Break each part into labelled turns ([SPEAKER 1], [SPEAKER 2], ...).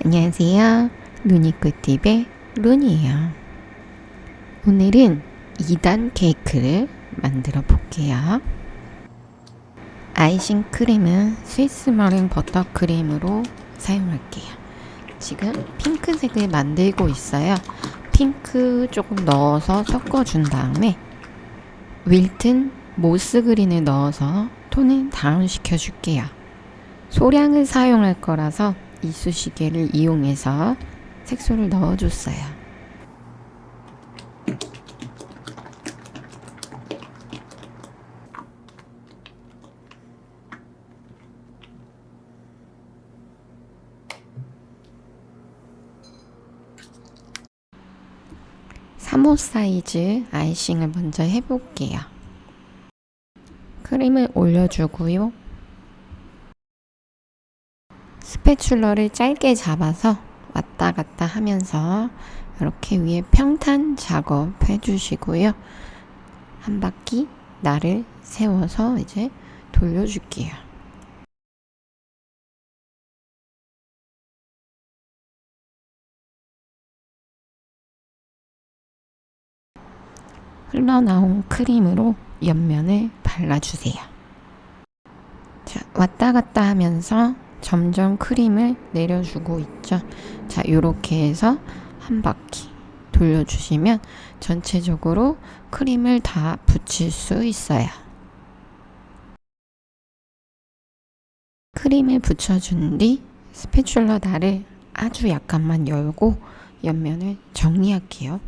[SPEAKER 1] 안녕하세요. 루니꾸팁의 루니예요. 오늘은 2단 케이크를 만들어 볼게요. 아이싱 크림은 스위스 머랭 버터크림으로 사용할게요. 지금 핑크색을 만들고 있어요. 핑크 조금 넣어서 섞어준 다음에 윌튼 모스 그린을 넣어서 톤을 다운시켜 줄게요. 소량을 사용할 거라서 이쑤시개를 이용해서 색소를 넣어줬어요. (3호) 사이즈 아이싱을 먼저 해볼게요. 크림을 올려주고요. 스패츌러를 짧게 잡아서 왔다 갔다 하면서 이렇게 위에 평탄 작업 해주시고요. 한 바퀴 날을 세워서 이제 돌려줄게요. 흘러나온 크림으로 옆면을 발라주세요. 자, 왔다 갔다 하면서 점점 크림을 내려주고 있죠. 자, 요렇게 해서 한 바퀴 돌려주시면 전체적으로 크림을 다 붙일 수 있어요. 크림을 붙여준 뒤 스패츌러 날을 아주 약간만 열고 옆면을 정리할게요.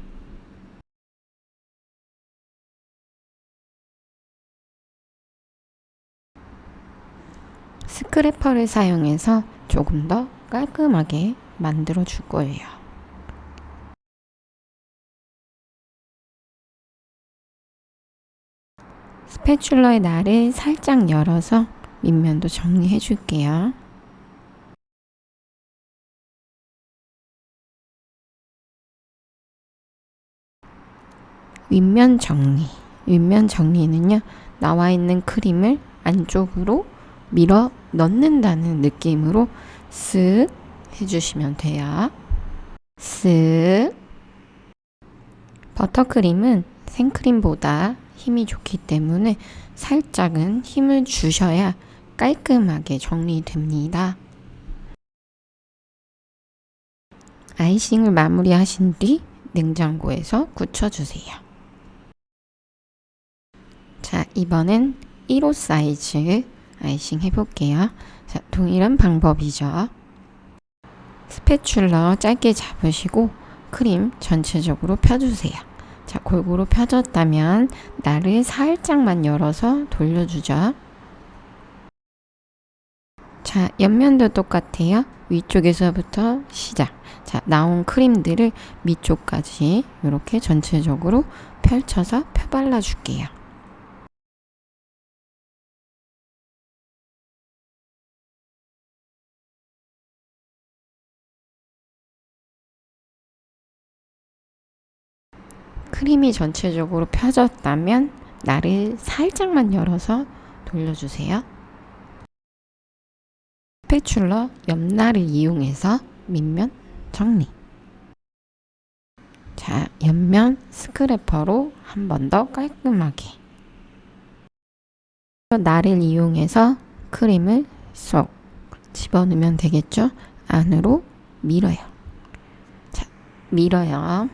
[SPEAKER 1] 스크래퍼를 사용해서 조금 더 깔끔하게 만들어 줄 거예요. 스패츌러의 날을 살짝 열어서 밑면도 정리해 줄게요. 윗면 정리. 윗면 정리는요, 나와 있는 크림을 안쪽으로 밀어 넣는다는 느낌으로 쓱 해주시면 돼요. 쓱. 버터크림은 생크림보다 힘이 좋기 때문에 살짝은 힘을 주셔야 깔끔하게 정리됩니다. 아이싱을 마무리하신 뒤 냉장고에서 굳혀주세요. 자, 이번엔 1호 사이즈 아이싱 해볼게요. 자, 동일한 방법이죠. 스패츌러 짧게 잡으시고 크림 전체적으로 펴주세요. 자, 골고루 펴졌다면 날을 살짝만 열어서 돌려주죠. 자, 옆면도 똑같아요. 위쪽에서부터 시작. 자, 나온 크림들을 밑쪽까지 이렇게 전체적으로 펼쳐서 펴발라 줄게요. 크림이 전체적으로 펴졌다면 날을 살짝만 열어서 돌려주세요. 스패츌러 옆날을 이용해서 밑면 정리. 자, 옆면 스크래퍼로 한 번 더 깔끔하게. 날을 이용해서 크림을 쏙 집어넣으면 되겠죠? 안으로 밀어요. 자, 밀어요.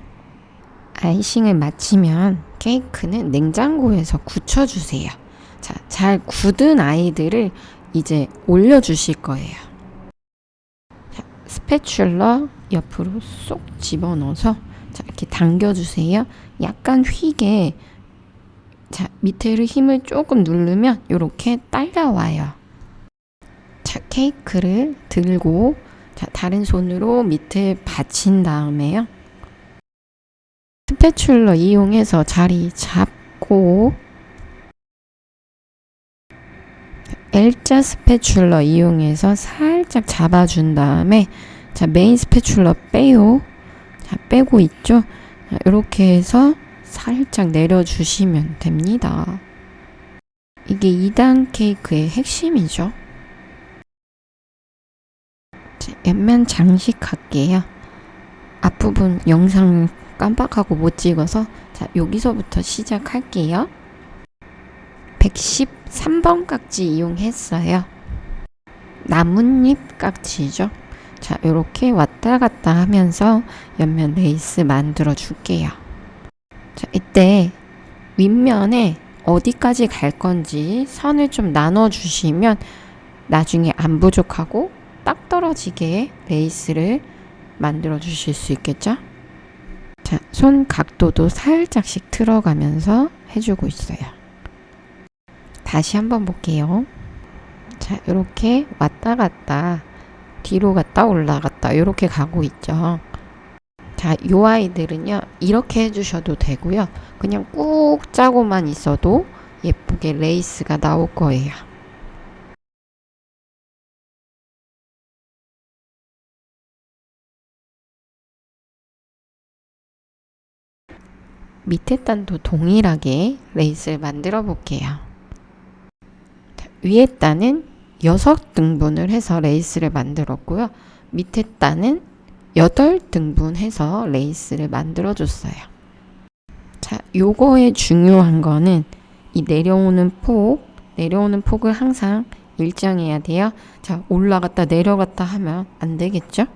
[SPEAKER 1] 아이싱을 마치면 케이크는 냉장고에서 굳혀주세요. 자, 잘 굳은 아이들을 이제 올려주실 거예요. 자, 스패츌러 옆으로 쏙 집어넣어서 자, 이렇게 당겨주세요. 약간 휘게. 자, 밑에를 힘을 조금 누르면 이렇게 딸려와요. 자, 케이크를 들고 자, 다른 손으로 밑에 받친 다음에요. 스패츌러 이용해서 자리 잡고 L자 스패츌러 이용해서 살짝 잡아준 다음에 자, 메인 스패츌러 빼요. 자, 빼고 있죠? 자, 이렇게 해서 살짝 내려주시면 됩니다. 이게 2단 케이크의 핵심이죠. 옆면 장식할게요. 앞부분 영상을 깜빡하고 못 찍어서 자, 여기서부터 시작할게요. 113번 깍지 이용했어요. 나뭇잎 깍지죠. 자, 이렇게 왔다 갔다 하면서 옆면 레이스 만들어 줄게요. 자, 이때 윗면에 어디까지 갈 건지 선을 좀 나눠 주시면 나중에 안 부족하고 딱 떨어지게 레이스를 만들어 주실 수 있겠죠? 자, 손 각도도 살짝씩 틀어가면서 해주고 있어요. 다시 한번 볼게요. 자, 이렇게 왔다 갔다 뒤로 갔다 올라갔다 이렇게 가고 있죠. 자, 요 아이들은요 이렇게 해주셔도 되고요. 그냥 꾹 짜고만 있어도 예쁘게 레이스가 나올 거예요. 밑에 단도 동일하게 레이스를 만들어 볼게요. 자, 위에 단은 6등분을 해서 레이스를 만들었고요. 밑에 단은 8등분 해서 레이스를 만들어 줬어요. 자, 요거의 중요한 거는 이 내려오는 폭을 항상 일정해야 돼요. 자, 올라갔다 내려갔다 하면 안 되겠죠?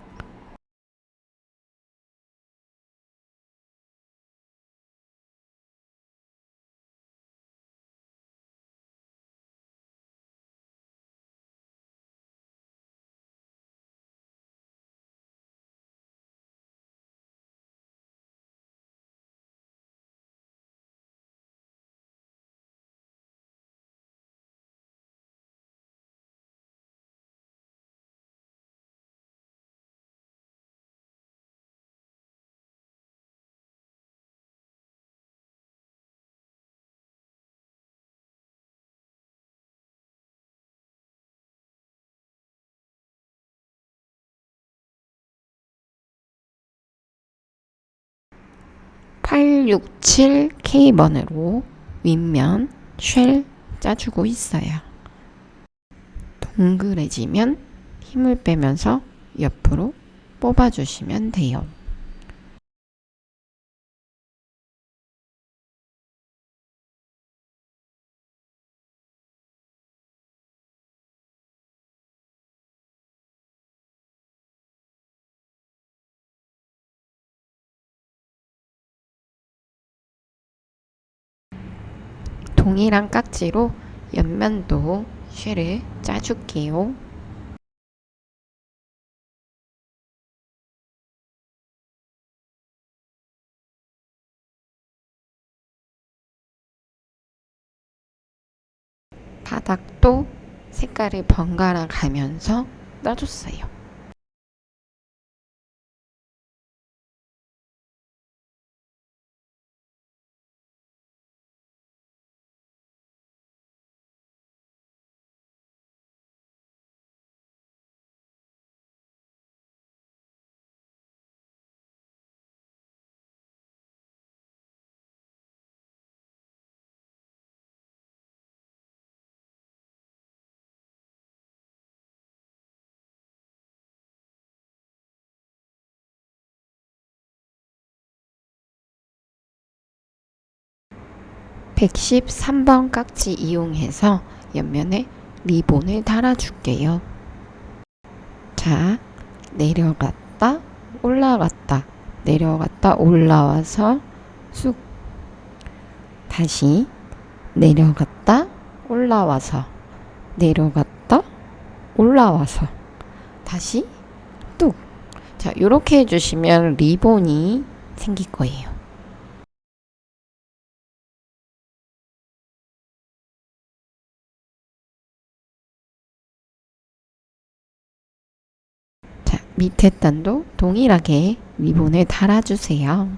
[SPEAKER 1] (867) K번으로 윗면 쉘 짜주고 있어요. 동그래지면 힘을 빼면서 옆으로 뽑아주시면 돼요. 동일한 깍지로 옆면도 쉘을 짜줄게요. 바닥도 색깔을 번갈아 가면서 떠줬어요. (113번) 깍지 이용해서 옆면에 리본을 달아줄게요. 자, 내려갔다 올라갔다 내려갔다 올라와서 쑥, 다시 내려갔다 올라와서 내려갔다 올라와서 다시 뚝. 자, 요렇게 해주시면 리본이 생길 거예요. 자, 밑에 단도 동일하게 리본을 달아주세요.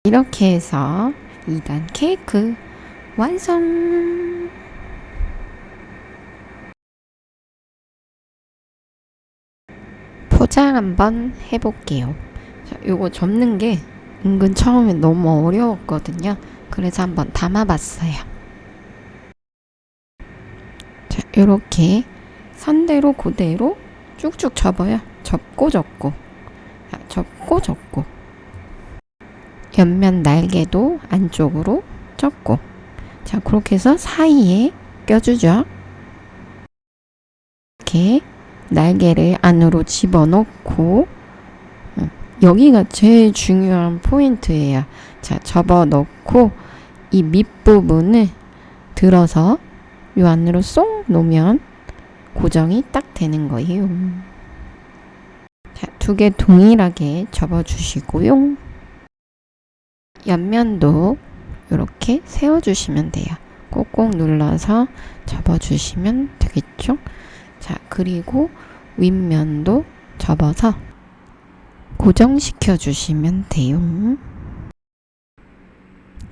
[SPEAKER 1] 이렇게 해서 2단 케이크 완성! 포장 한번 해볼게요. 자, 요거 접는 게 은근 처음에 너무 어려웠거든요. 그래서 한번 담아봤어요. 자, 요렇게 선대로 그대로 쭉쭉 접어요. 접고 접고. 자, 접고 접고. 옆면 날개도 안쪽으로 접고. 자, 그렇게 해서 사이에 껴주죠. 이렇게 날개를 안으로 집어넣고, 여기가 제일 중요한 포인트예요. 자, 접어넣고 이 밑부분을 들어서 요 안으로 쏙 놓으면 고정이 딱 되는 거예요. 자, 두 개 동일하게 접어주시고요. 옆면도 이렇게 세워주시면 돼요. 꼭꼭 눌러서 접어주시면 되겠죠? 자, 그리고 윗면도 접어서 고정시켜 주시면 돼요.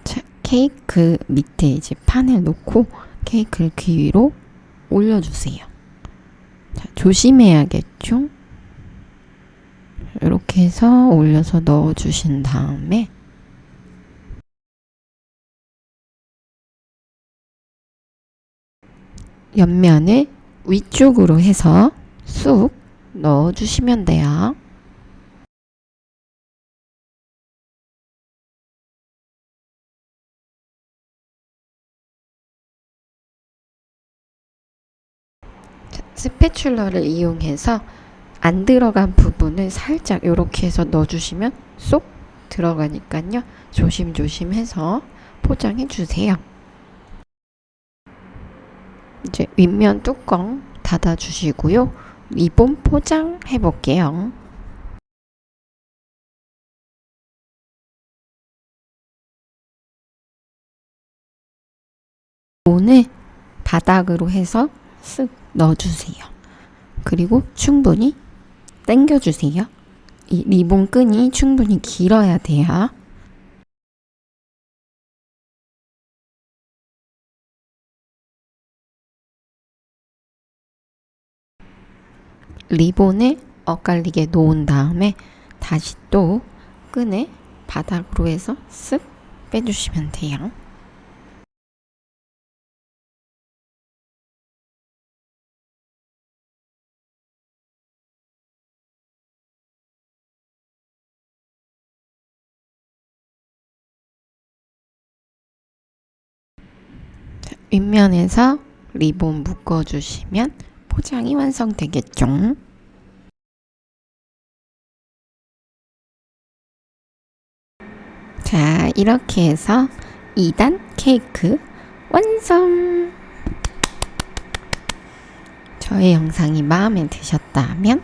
[SPEAKER 1] 자, 케이크 밑에 이제 판을 놓고 케이크를 귀 위로 올려주세요. 자, 조심해야겠죠? 이렇게 해서 올려서 넣어주신 다음에 옆면을 위쪽으로 해서 쑥 넣어주시면 돼요. 스패츌러를 이용해서 안 들어간 부분을 살짝 이렇게 해서 넣어주시면 쏙 들어가니까요. 조심조심 해서 포장해 주세요. 이제 윗면 뚜껑 닫아 주시고요. 리본 포장 해 볼게요. 리본을 바닥으로 해서 쓱 넣어주세요. 그리고 충분히 당겨주세요. 이 리본 끈이 충분히 길어야 돼요. 리본을 엇갈리게 놓은 다음에 다시 또 끈을 바닥으로 해서 쓱 빼주시면 돼요. 윗면에서 리본 묶어주시면 포장이 완성되겠죠. 자, 이렇게 해서 2단 케이크 완성! 저의 영상이 마음에 드셨다면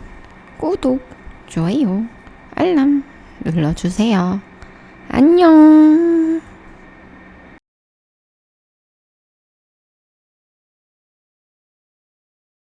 [SPEAKER 1] 구독, 좋아요, 알람 눌러주세요. 안녕!